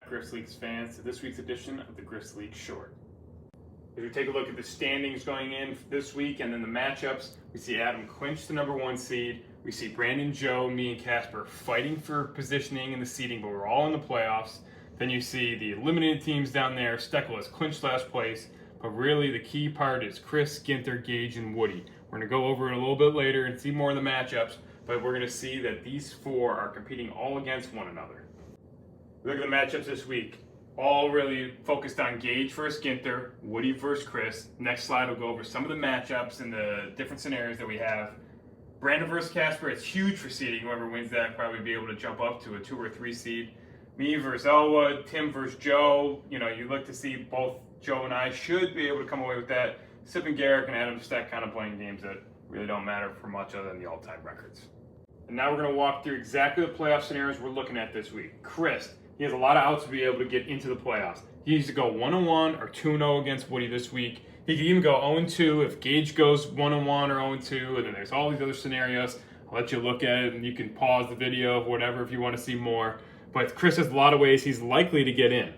Griffs League's fans to this week's edition of the Griffs League Short. As we take a look at the standings going in this week and then the matchups, we see Adam clinch the #1 seed. We see Brandon, Joe, me, and Casper fighting for positioning in the seeding, but we're all in the playoffs. Then you see the eliminated teams down there. Steckel has clinched last place, but really the key part is Chris, Ginther, Gage, and Woody. We're going to go over it a little bit later and see more of the matchups, but we're going to see that these four are competing all against one another. Look at the matchups this week. All really focused on Gage versus Ginther, Woody versus Chris. Next slide will go over some of the matchups and the different scenarios that we have. Brandon versus Casper, it's huge for seeding. Whoever wins that will probably be able to jump up to a 2 or 3 seed. Me versus Elwood, Tim versus Joe. You know, you look to see both Joe and I should be able to come away with that. Sip and Garrick and Adam Steck kind of playing games that really don't matter for much other than the all-time records. And now we're going to walk through exactly the playoff scenarios we're looking at this week. Chris, he has a lot of outs to be able to get into the playoffs. He needs to go 1-1 or 2-0 against Woody this week. He could even go 0-2 if Gage goes 1-1 or 0-2, and then there's all these other scenarios. I'll let you look at it, and you can pause the video, whatever, if you want to see more. But Chris has a lot of ways he's likely to get in.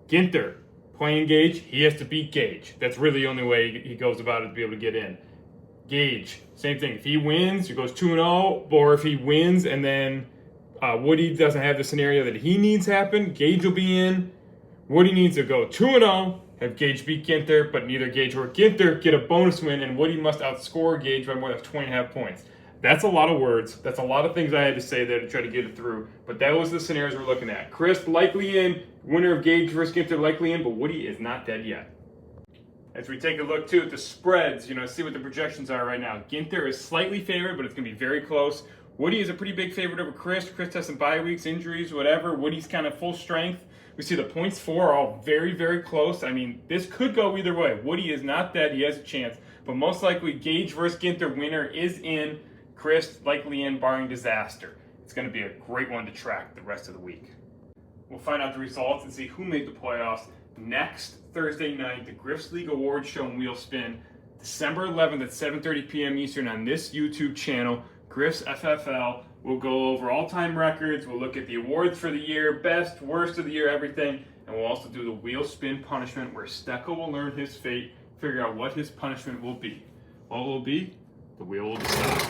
Ginther, playing Gage, he has to beat Gage. That's really the only way he goes about it to be able to get in. Gage, same thing. If he wins, he goes 2-0, or if he wins and then Woody doesn't have the scenario that he needs happen, Gage will be in. Woody needs to go 2-0, have Gage beat Ginther, but neither Gage or Ginther get a bonus win, and Woody must outscore Gage by more than 20.5 points. That's a lot of words. That's a lot of things I had to say there to try to get it through. But that was the scenarios we're looking at. Chris likely in, winner of Gage versus Ginther likely in, but Woody is not dead yet. As we take a look too at the spreads, see what the projections are right now. Ginther is slightly favored, but it's going to be very close. Woody is a pretty big favorite over Chris. Chris has some bye weeks, injuries, whatever. Woody's kind of full strength. We see the points for are all very, very close. I mean, this could go either way. Woody is not dead. He has a chance. But most likely, Gage versus Ginther winner is in. Chris likely in, barring disaster. It's going to be a great one to track the rest of the week. We'll find out the results and see who made the playoffs next Thursday night. The Griffs League Awards Show and Wheel Spin, December 11th at 7:30 p.m. Eastern on this YouTube channel. Griffs FFL. We'll go over all-time records. We'll look at the awards for the year, best, worst of the year, everything. And we'll also do the wheel spin punishment where Steckel will learn his fate, figure out what his punishment will be. What will it be? The wheel will decide.